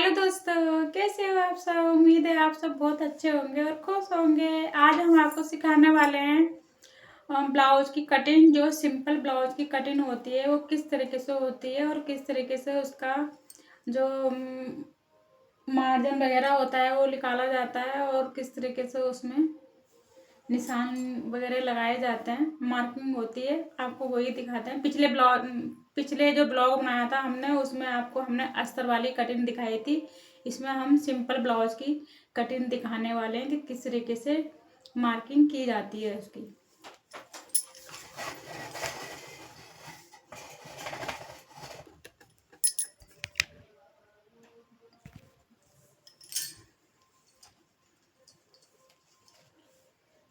Hello दोस्तों, कैसे हो आप सब। उम्मीद है आप सब बहुत अच्छे होंगे और खुश होंगे। आज हम आपको सिखाने वाले हैं ब्लाउज की कटिंग। जो सिंपल ब्लाउज की कटिंग होती है वो किस तरीके से होती है और किस तरीके से उसका जो मार्जिन वगैरह होता है वो निकाला जाता है और किस तरीके से उसमें निशान वगैरह लगाए जाते हैं, मार्किंग होती है। आपको वही दिखाते हैं। पिछले जो ब्लॉग बनाया था हमने, उसमें आपको हमने अस्तर वाली कटिंग दिखाई थी। इसमें हम सिंपल ब्लाउज की कटिंग दिखाने वाले हैं कि किस तरीके से मार्किंग की जाती है उसकी।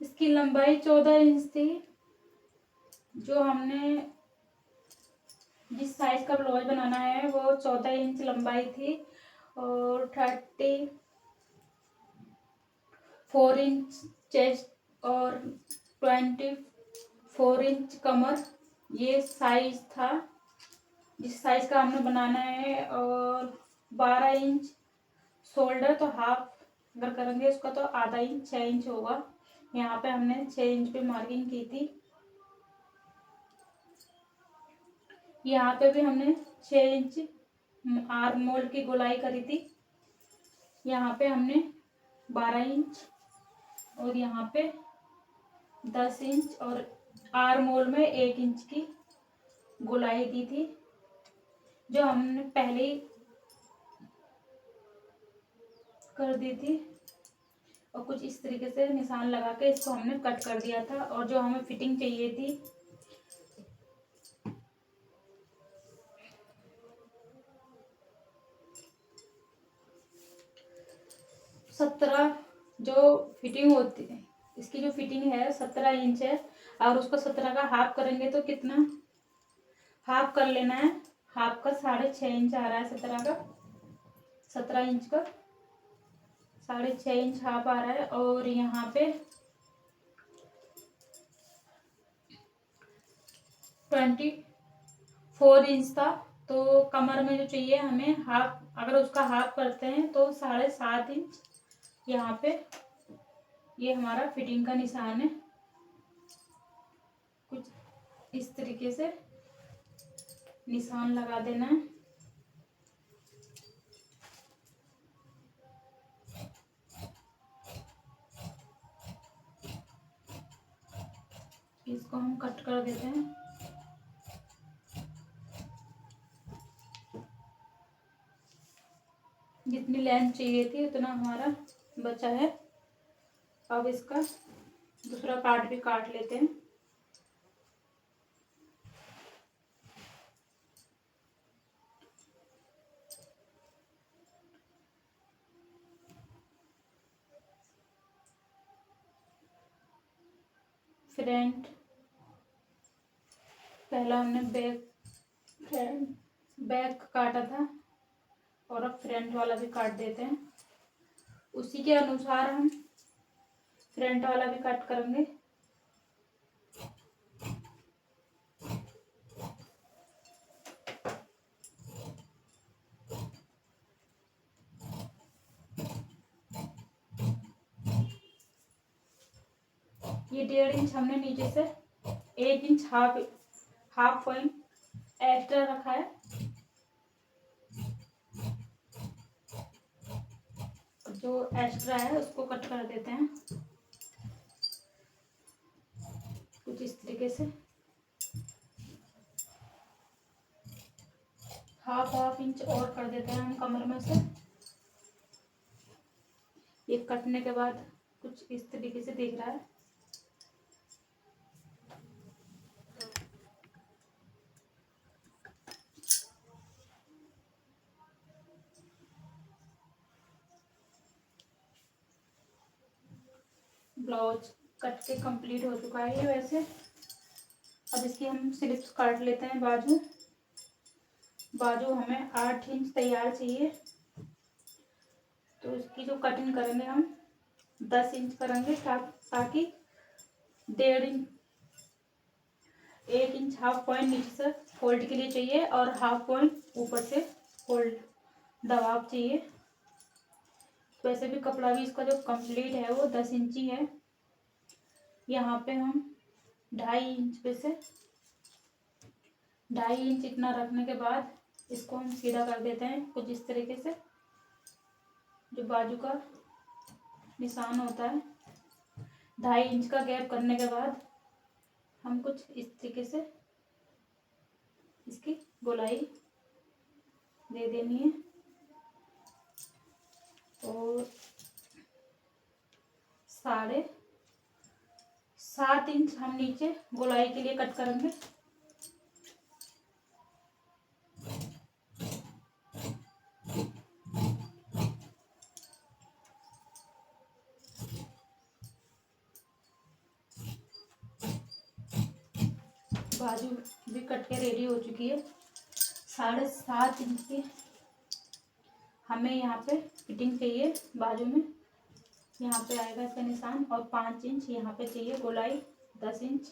इसकी लंबाई 14 इंच थी। जो हमने जिस साइज का ब्लाउज बनाना है वो 14 इंच लंबाई थी और 34 इंच चेस्ट और 24 इंच कमर, ये साइज था जिस साइज का हमने बनाना है। और 12 इंच शोल्डर, तो हाफ अगर करेंगे उसका तो आधा इंच 6 इंच होगा। यहाँ पे हमने 6 इंच पे मार्किंग की थी। यहाँ पे भी हमने 6 इंच आर्म मोल्ड की गोलाई करी थी। यहाँ पे हमने 12 इंच और यहाँ पे 10 इंच और आर्म होल में 1 इंच की गोलाई दी थी, जो हमने पहले ही कर दी थी। और कुछ इस तरीके से निशान लगा के इसको हमने कट कर दिया था। और जो हमें फिटिंग चाहिए थी 17, जो फिटिंग होती है इसकी जो फिटिंग है 17 इंच है। और उसको 17 का हाफ करेंगे तो कितना हाफ कर लेना है। हाफ का 6.5 इंच आ रहा है। 17 इंच का 6.5 इंच हाफ आ रहा है। और यहाँ पे 24 इंच था। तो कमर में जो चाहिए हमें हाफ, अगर उसका हाफ करते हैं तो 7.5 इंच यहाँ पे ये हमारा फिटिंग का निशान है। कुछ इस तरीके से निशान लगा देना है। इसको हम कट कर देते हैं। जितनी लेंथ चाहिए थी उतना हमारा बचा है। अब इसका दूसरा पार्ट भी काट लेते हैं। फ्रंट, पहला हमने बैक काटा था और अब फ्रंट वाला भी काट देते हैं। उसी के अनुसार हम फ्रंट वाला भी कट करेंगे। ये 1.5 इंच हमने नीचे से 1 इंच हाफ पॉइंट एक्स्ट्रा रखा है। जो एक्स्ट्रा है उसको कट कर देते हैं कुछ इस तरीके से। हाफ इंच और कर देते हैं हम कमर में से। ये कटने के बाद कुछ इस तरीके से दिख रहा है। ब्लाउज कट के कंप्लीट हो चुका है ये वैसे। अब इसकी हम स्लिप्स काट लेते हैं। बाजू हमें 8 इंच तैयार चाहिए, तो इसकी जो कटिंग करेंगे हम 10 इंच करेंगे ताकि 1.5 इंच 1 इंच हाफ पॉइंट नीचे से फोल्ड के लिए चाहिए और हाफ पॉइंट ऊपर से फोल्ड दबाव चाहिए। वैसे भी कपड़ा भी इसका जो कंप्लीट है वो 10 इंची है। यहाँ पे हम 2.5 इंच पे से 2.5 इंच इतना रखने के बाद इसको हम सीधा कर देते हैं कुछ इस तरीके से। जो बाजू का निशान होता है 2.5 इंच का गैप करने के बाद हम कुछ इस तरीके से इसकी गोलाई दे देनी है और 7.5 इंच हम नीचे गोलाई के लिए कट करेंगे। बाजू भी कट के रेडी हो चुकी है। 7.5 इंच की हमें यहाँ पे फिटिंग चाहिए बाजू में, यहाँ पे आएगा इसका निशान, और 5 इंच यहाँ पे चाहिए गोलाई 10 इंच।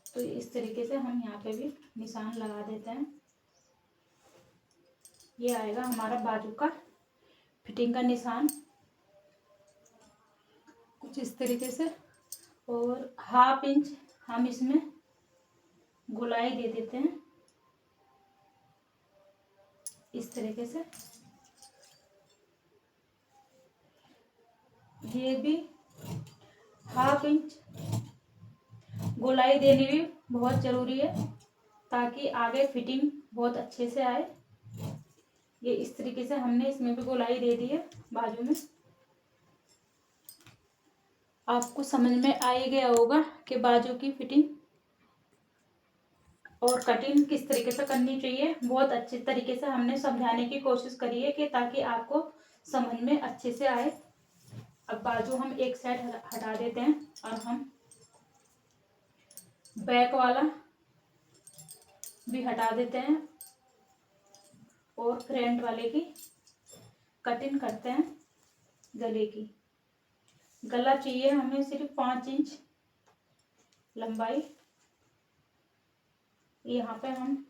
तो इस तरीके से हम यहाँ पे भी निशान लगा देते हैं। ये आएगा हमारा बाजू का फिटिंग का निशान कुछ इस तरीके से। और 1/2 इंच हम इसमें गोलाई दे देते हैं इस तरीके से। ये भी 1/2 इंच गोलाई देनी भी बहुत ज़रूरी है ताकि आगे फिटिंग बहुत अच्छे से आए। ये इस तरीके से हमने इसमें भी गोलाई दे दी है बाजू में। आपको समझ में आ ही गया होगा कि बाजू की फिटिंग और कटिंग किस तरीके से करनी चाहिए। बहुत अच्छे तरीके से हमने समझाने की कोशिश करी है कि ताकि आपको समझ में अच्छे से आए। अब बाजू हम एक साइड हटा देते हैं और हम बैक वाला भी हटा देते हैं और फ्रंट वाले की कटिंग करते हैं। गले की गला चाहिए हमें सिर्फ 5 इंच लंबाई। यहाँ पे हम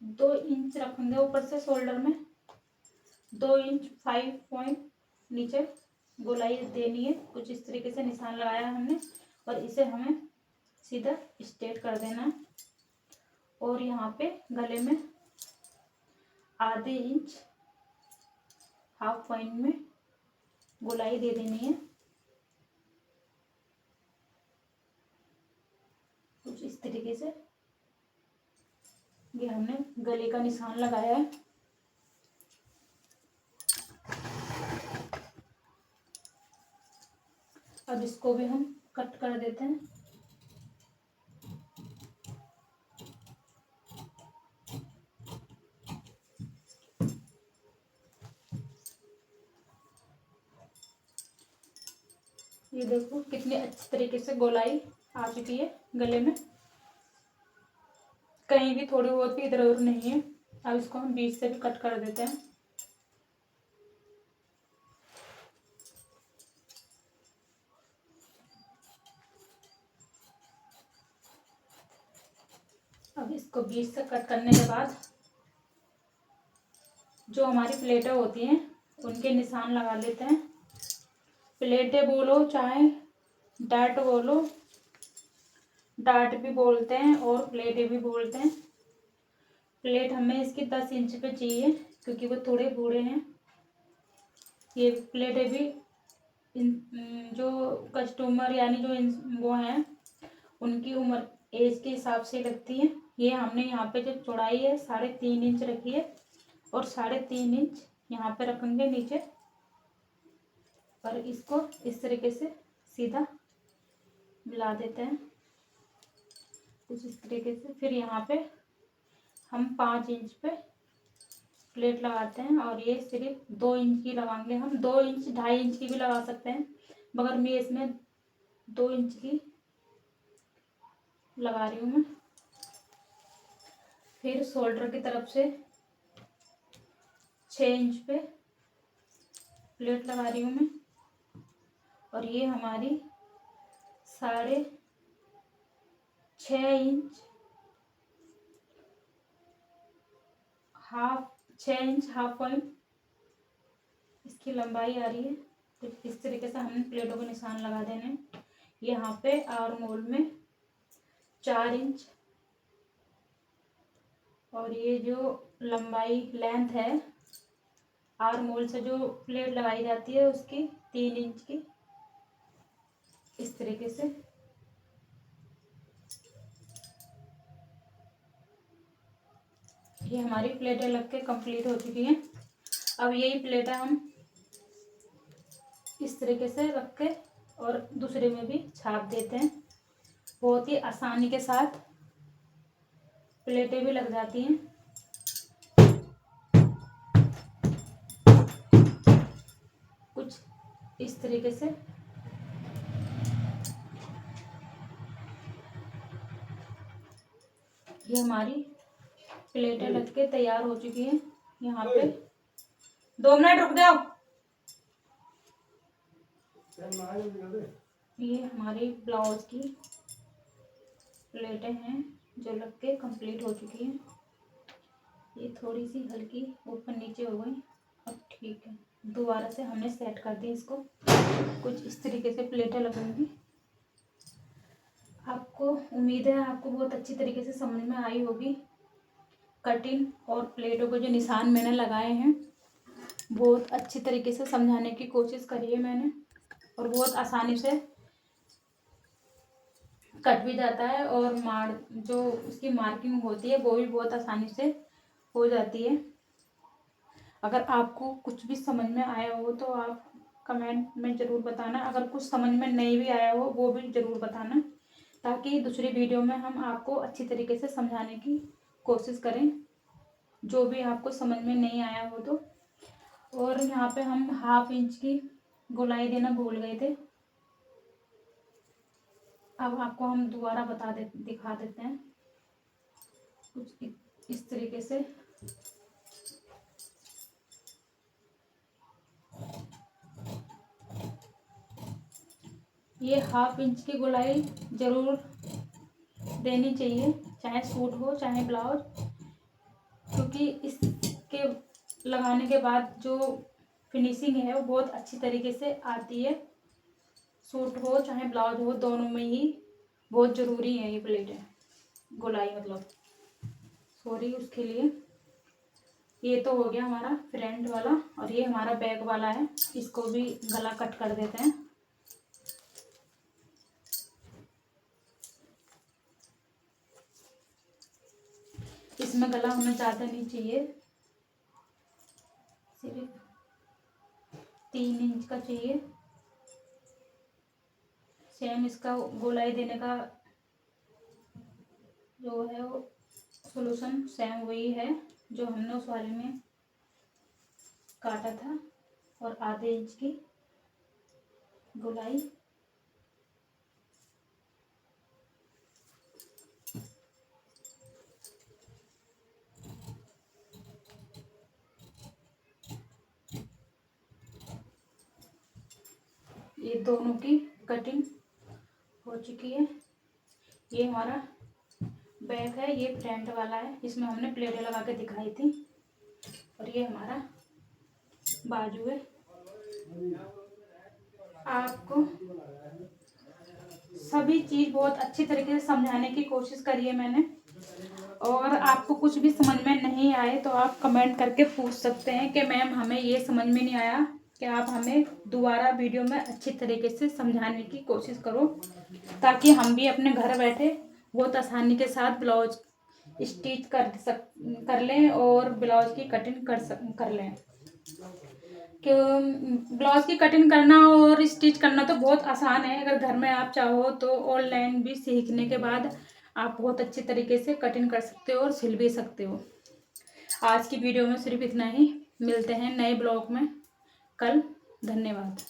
2 इंच रखेंगे ऊपर से शोल्डर में, 2 इंच 5 पॉइंट नीचे गोलाई देनी है। कुछ इस तरीके से निशान लगाया हमने और इसे हमें सीधा स्ट्रेट कर देना है। और यहाँ पे गले में आधे इंच 1/2 पॉइंट में गोलाई दे देनी है। कुछ इस तरीके से ये हमने गले का निशान लगाया है। अब इसको भी हम कट कर देते हैं। ये देखो कितने अच्छे तरीके से गोलाई आ चुकी है गले में, कहीं भी थोड़ी बहुत भी इधर उधर नहीं है। अब इसको हम बीच से भी कट कर देते हैं। अब इसको बीच से कट करने के बाद जो हमारी प्लेटें होती हैं उनके निशान लगा लेते हैं। प्लेटें बोलो चाहे डार्ट बोलो, डार्ट भी बोलते हैं और प्लेटें भी बोलते हैं। प्लेट हमें इसकी 10 इंच पे चाहिए क्योंकि वो थोड़े बूढ़े हैं। ये प्लेटें भी जो कस्टमर यानी जो वो हैं उनकी उम्र एज के हिसाब से लगती है। ये हमने यहाँ पे जो चौड़ाई है 3.5 इंच रखी है और 3.5 इंच यहाँ पे रखेंगे नीचे। और इसको इस तरीके से सीधा मिला देते हैं कुछ इस तरीके से। फिर यहाँ पे हम 5 इंच पे प्लेट लगाते हैं और ये सिर्फ 2 इंच की लगाएंगे हम। 2 इंच 2.5 इंच की भी लगा सकते हैं मगर मैं इसमें 2 इंच की लगा रही हूँ मैं। फिर शोल्डर की तरफ से 6 इंच पे प्लेट लगा रही हूँ मैं और ये हमारी 6.5 इंच 6 इंच हाफ पॉइंट इसकी लंबाई आ रही है। तो इस तरीके से हमने प्लेटों को निशान लगा देने। यहाँ पे आर्म होल में 4 इंच, और ये जो लंबाई लेंथ है आर्म होल से जो प्लेट लगाई जाती है उसकी 3 इंच की, इस तरीके से। ये हमारी प्लेटें लग के कंप्लीट हो चुकी हैं। अब यही प्लेटें हम इस तरीके से रख के और दूसरे में भी छाप देते हैं। बहुत ही आसानी के साथ प्लेटें भी लग जाती हैं। कुछ इस तरीके से ये हमारी प्लेटें लग के तैयार हो चुकी हैं। यहाँ पे 2 मिनट रुक जाओ। ये हमारी ब्लाउज की प्लेटें हैं जो लग के कंप्लीट हो चुकी हैं। ये थोड़ी सी हल्की ऊपर नीचे हो गई, अब ठीक है। दोबारा से हमने सेट कर दी इसको। कुछ इस तरीके से प्लेटें लगेंगी। आपको उम्मीद है आपको बहुत अच्छी तरीके से समझ में आई होगी। कटिंग और प्लेटों को जो निशान मैंने लगाए हैं बहुत अच्छी तरीके से समझाने की कोशिश करी है मैंने, और बहुत आसानी से कट भी जाता है, और जो उसकी मार्किंग होती है वो भी बहुत आसानी से हो जाती है। अगर आपको कुछ भी समझ में आया हो तो आप कमेंट में ज़रूर बताना। अगर कुछ समझ में नहीं भी आया हो वो भी ज़रूर बताना, ताकि दूसरी वीडियो में हम आपको अच्छी तरीके से समझाने की कोशिश करें, जो भी आपको समझ में नहीं आया हो तो। और यहाँ पे हम 1/2 इंच की गोलाई देना भूल गए थे। अब आपको हम दोबारा दिखा देते हैं कुछ इस तरीके से। ये 1/2 इंच की गोलाई ज़रूर देनी चाहिए, चाहे सूट हो चाहे ब्लाउज, क्योंकि इसके लगाने के बाद जो फिनिशिंग है वो बहुत अच्छी तरीके से आती है। सूट हो चाहे ब्लाउज हो, दोनों में ही बहुत ज़रूरी है ये प्लेटें, गोलाई मतलब, सॉरी उसके लिए। ये तो हो गया हमारा फ्रंट वाला, और ये हमारा बैक वाला है। इसको भी गला कट कर देते हैं। इसमें गला हमें ज़्यादा नहीं चाहिए, सिर्फ 3 इंच का चाहिए। सेम इसका गोलाई देने का जो है वो सॉल्यूशन सेम वही है जो हमने उस वाले में काटा था, और आधे इंच की गोलाई। ये दोनों की कटिंग हो चुकी है। ये हमारा बैक है, ये फ्रंट वाला है, इसमें हमने प्लेटें लगा के दिखाई थी। और ये हमारा बाजू है। आपको सभी चीज़ बहुत अच्छी तरीके से समझाने की कोशिश करी है मैंने, और आपको कुछ भी समझ में नहीं आए तो आप कमेंट करके पूछ सकते हैं कि मैम हमें ये समझ में नहीं आया, कि आप हमें दोबारा वीडियो में अच्छी तरीके से समझाने की कोशिश करो, ताकि हम भी अपने घर बैठे बहुत आसानी के साथ ब्लाउज स्टिच कर लें और ब्लाउज की कटिंग कर लें। कि ब्लाउज की कटिंग करना और स्टिच करना तो बहुत आसान है। अगर घर में आप चाहो तो ऑनलाइन भी सीखने के बाद आप बहुत अच्छे तरीके से कटिंग कर सकते हो और सिल भी सकते हो। आज की वीडियो में सिर्फ इतना ही। मिलते हैं नए ब्लॉग में कल। धन्यवाद।